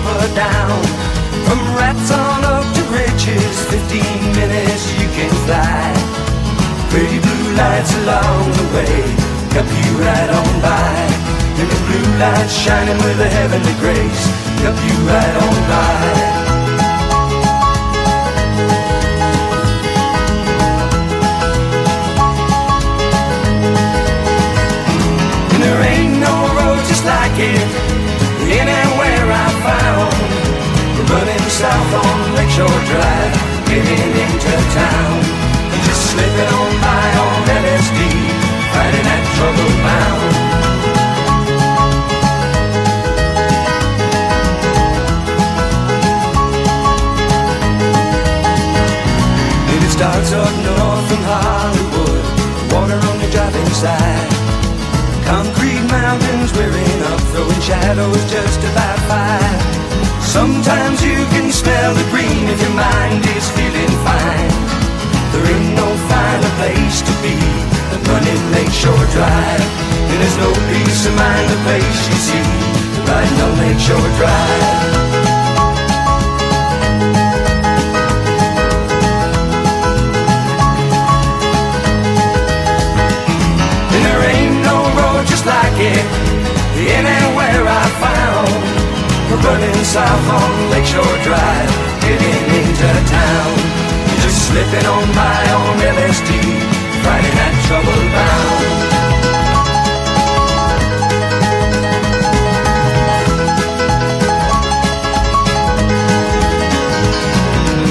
up or down. From rats on up to riches, 15 minutes you can fly. Pretty blue lights along the way help you right on by. And the blue lights shining with a heavenly grace help you right on by. There ain't no road just like it anywhere I found. Running south on Lakeshore Drive, getting into town, and just slipping on by on LSD, fighting that trouble bound. And it starts up north from Hollywood, water on the driving side. Concrete mountains rearing up, throwing shadows just about 5. Sometimes you can smell the green if your mind is feeling fine. There ain't no finer place to be than running Lakeshore Drive. And there's no peace of mind the place you see riding on Lakeshore Drive. And there ain't no road just like it anywhere I found. Running south on Lakeshore Drive, getting into town, just slipping on by on LSD, fighting that trouble bound.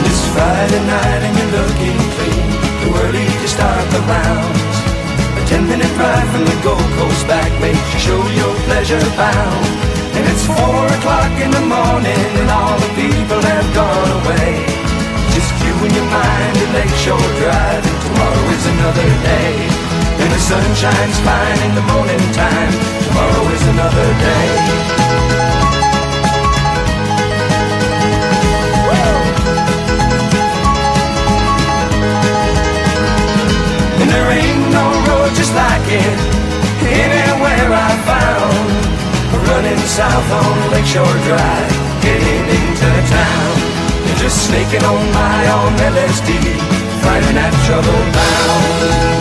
It's Friday night and you're looking clean, too early to start the rounds. A 10-minute drive from the Gold Coast back makes you show your pleasure bound. And it's 4 o'clock in the morning and all the people have gone away. Just you and your mind at Lakeshore Drive, and tomorrow is another day. And the sun shines fine in the morning time, tomorrow is another day. And there ain't no road just like it anywhere I found. Running south on Lakeshore Drive, getting into town, and just snaking on by on LSD, fighting that trouble bound.